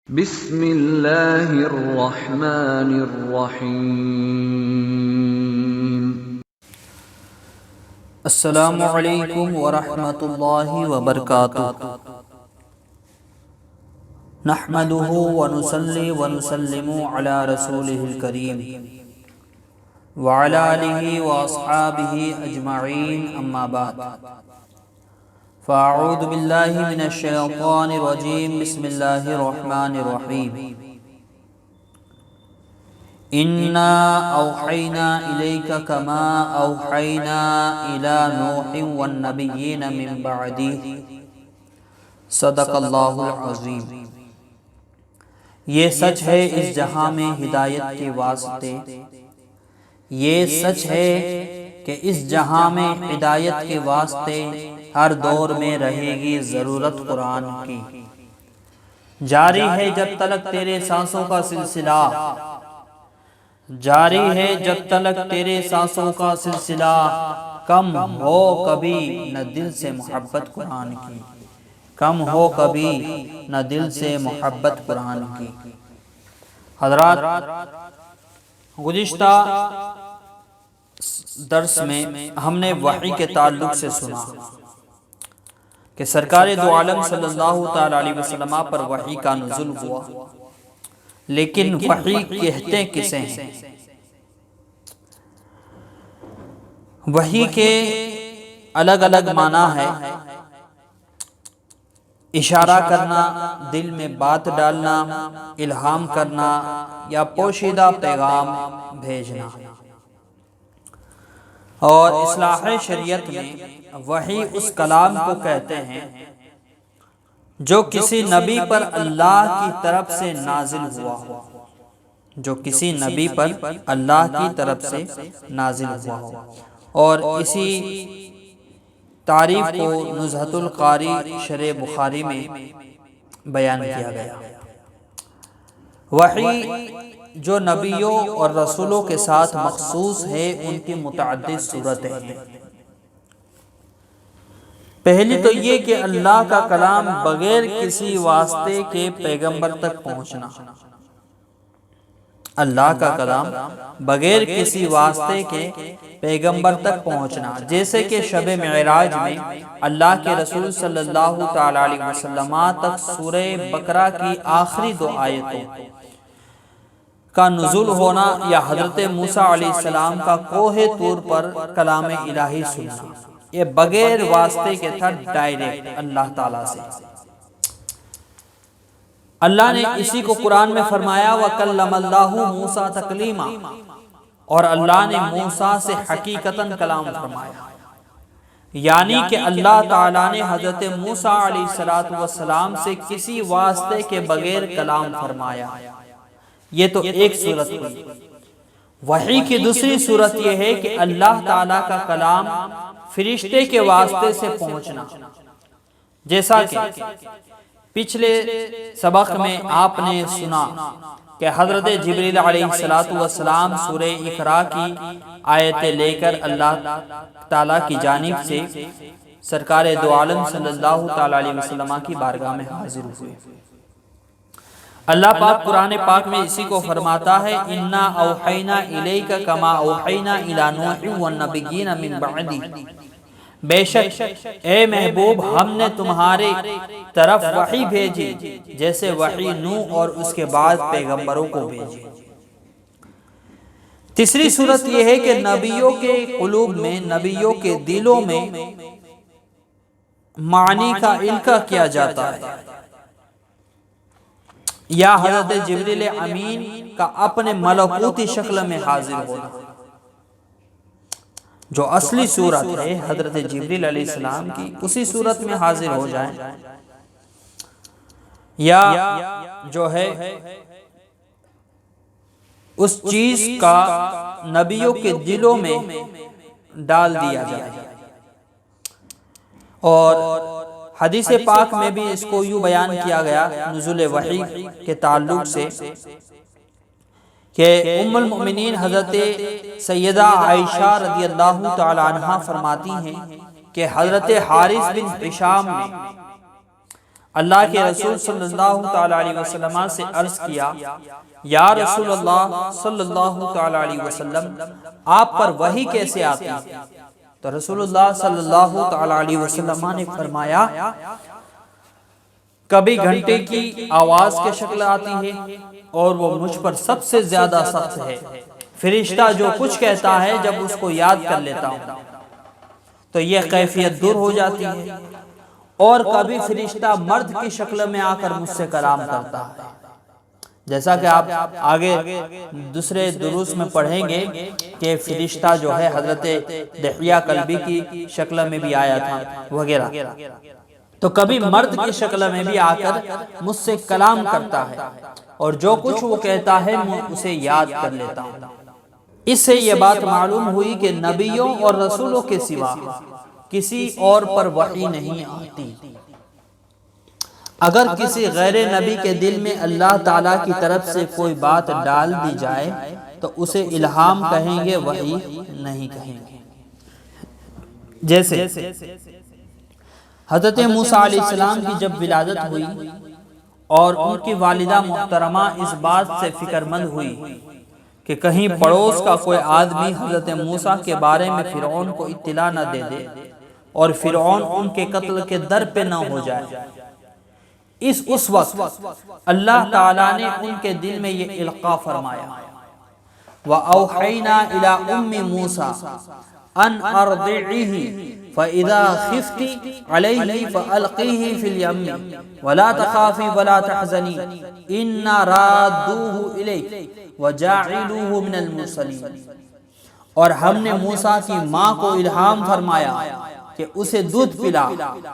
بسم اللہ الرحمن الرحیم۔ السلام علیکم ورحمۃ اللہ وبرکاتہ۔ نحمده ونصلی ونسلم علی رسولہ الکریم وعلی آلہ واصحابہ اجمعین، اما بعد فاعوذ باللہ من الشیطان الرجیم، بسم اللہ الرحمن الرحیم۔ انا اوحینا الیک کما اوحینا الی نوح والنبیین من بعدہ، صدق اللہ العظیم۔ یہ سچ ہے اس جہاں میں ہدایت کے واسطے، یہ سچ ہے کہ اس جہاں میں ہدایت کے واسطے ہر دور میں رہے گی ضرورت قرآن کی۔ جاری ہے جب تلک تیرے سانسوں کا سلسلہ، جاری ہے جب تلک تیرے سانسوں کا سلسلہ، کم ہو کبھی نہ دل سے محبت قرآن کی، کم ہو کبھی نہ دل سے محبت قرآن کی۔ حضرات، گزشتہ درس میں ہم نے وحی کے تعلق سے سنا کہ سرکار دو عالم صلی اللہ تعالی علیہ وسلم پر وحی کا نزول ہوا، لیکن وحی کہتے کسے ہیں؟ وحی کے الگ الگ معنی ہے۔ اشارہ کرنا، دل میں بات ڈالنا، الہام کرنا یا پوشیدہ پیغام بھیجنا۔ اور اصلاح شریعت میں وحی اس کلام کو کہتے ہیں جو کسی نبی پر اللہ کی طرف سے نازل ہوا ہو، جو کسی نبی پر اللہ کی طرف سے نازل ہوا ہو۔ اور اسی تعریف کو نزہۃ القاری شرح بخاری میں بیان کیا گیا۔ وحی جو نبیوں اور رسولوں کے ساتھ مخصوص ہے، ان کی متعدد صورتیں ہیں۔ پہلی تو یہ کہ اللہ کا کلام بغیر کسی واسطے کے پیغمبر تک پہنچنا، اللہ کا کلام بغیر کسی واسطے کے پیغمبر تک پہنچنا، جیسے کہ شب معراج میں اللہ کے رسول صلی اللہ تعالی علیہ وسلم تک سورہ بقرہ کی آخری 2 آیتوں کا نزول ہونا، یا حضرت موسیٰ علیہ السلام کا کوہ طور پر کلام الہی سننا، یہ بغیر واسطے کے تھا، ڈائریکٹ اللہ تعالیٰ سے۔ اللہ نے اسی کو قرآن میں فرمایا وَكَلَّمَ اللَّهُ مُوسَىٰ تَكْلِيمًا، اور اللہ نے موسیٰ سے حقیقتاً کلام فرمایا، یعنی کہ اللہ تعالیٰ نے حضرت موسیٰ علیہ السلام سے کسی واسطے کے بغیر کلام فرمایا۔ یہ تو ایک صورت ہوئی۔ وحی کی دوسری صورت یہ ہے کہ اللہ تعالیٰ کا کلام فرشتے کے واسطے سے پہنچنا، جیسا کہ پچھلے سبق میں آپ نے سنا کہ حضرت جبریل علیہ السلام سورہ اقرا کی آیتیں لے کر اللہ تعالیٰ کی جانب سے سرکار دو عالم صلی اللہ تعالی علیہ وسلم کی بارگاہ میں حاضر ہوئے۔ اللہ پاک قرآن پاک میں اسی کو فرماتا ہے انا اوحینا الیک کما اوحینا الی نوح والنبیین من بعدہ، بے شک اے محبوب ہم نے تمہارے طرف وحی بھیجی جیسے وحی نوح اور اس کے بعد پیغمبروں کو بھیجی۔ تیسری صورت یہ ہے کہ نبیوں کے قلوب میں، نبیوں کے دلوں میں معنی کا القاء کیا جاتا ہے، یا حضرت جبریل امین کا اپنے ملکوتی شکل میں حاضر ہونا، جو اصلی صورت ہے حضرت جبریل علیہ السلام کی، اسی صورت میں حاضر ہو جائیں، یا جو ہے اس چیز کا نبیوں کے دلوں میں ڈال دیا جائے۔ اور حدیث پاک میں بھی اس کو یوں بیان کیا گیا نزول وحی کے تعلق سے کہ ام المؤمنین حضرت سیدہ عائشہ رضی اللہ تعالی عنہ فرماتی ہیں کہ حضرت حارث بن ہشام نے اللہ کے رسول صلی اللہ تعالی علیہ وسلم سے عرض کیا یا رسول اللہ صلی اللہ تعالی علیہ وسلم آپ پر وحی کیسے آتی ہے؟ تو رسول اللہ صلی اللہ تعالی علیہ وسلم نے فرمایا کبھی گھنٹے کی آواز کی شکل آتی ہے اور وہ مجھ پر سب سے زیادہ سخت ہے، فرشتہ جو کچھ کہتا ہے جب اس کو یاد کر لیتا ہوں تو یہ کیفیت دور ہو جاتی ہے، اور کبھی فرشتہ مرد کی شکل میں آ کر مجھ سے کلام کرتا ہے، جیسا کہ آپ آگے دوسرے دروس میں پڑھیں گے کہ فرشتہ جو ہے حضرت دحیہ کلبی کی شکل میں بھی آیا تھا وغیرہ۔ تو کبھی مرد کی شکل میں بھی آ کر مجھ سے کلام کرتا ہے اور جو کچھ وہ کہتا ہے میں اسے یاد کر لیتا ہوں۔ اس سے یہ بات معلوم ہوئی کہ نبیوں اور رسولوں کے سوا کسی اور پر وحی نہیں آتی۔ اگر کسی غیر نبی کے دل میں اللہ تعالیٰ کی طرف سے کوئی بات ڈال دی جائے تو اسے الہام کہیں گے، وحی نہیں کہیں گے۔ جیسے حضرت موسیٰ علیہ السلام کی جب ولادت ہوئی اور ان کی والدہ محترمہ اس بات سے فکر مند ہوئی کہ کہیں پڑوس کا کوئی آدمی حضرت موسیٰ کے بارے میں فرعون کو اطلاع نہ دے دے اور فرعون ان کے قتل کے در پہ نہ ہو جائے، اس وقت اللہ تعالیٰ نے ان کے دل میں یہ القاء فرمایا وَأَوْحَيْنَا إِلَىٰ أُمِّ مُوسَىٰ أَنْ أَرْضِعِهِ فَإِذَا خِفْتِ عَلَيْهِ فَأَلْقِيهِ فِي الْيَمِّ وَلَا تَخَافِي وَلَا تَحْزَنِي إِنَّا رَادُّوهُ إِلَيْكِ وَجَاعِلُوهُ مِنَ الْمُرْسَلِينَ۔ اور ہم نے موسیٰ کی ماں کو الہام فرمایا کہ اسے دودھ پلا،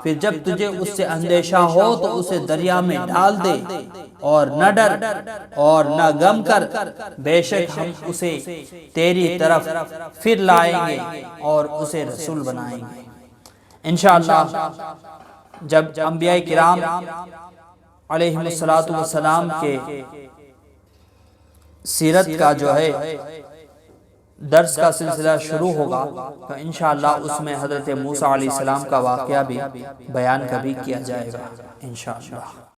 پھر جب تجھے اس سے اندیشہ ہو تو اسے دریا میں ڈال دے اور نہ ڈر اور نہ غم کر، بے شک ہم اسے تیری طرف پھر لائیں گے اور اسے رسول بنائیں گے۔ انشاءاللہ جب انبیاء کرام علیہ السلام کے سیرت کا جو ہے درس کا سلسلہ شروع ہوگا تو انشاءاللہ اس میں حضرت موسیٰ علیہ السلام کا واقعہ بھی بیان کبھی کیا جائے گا انشاءاللہ۔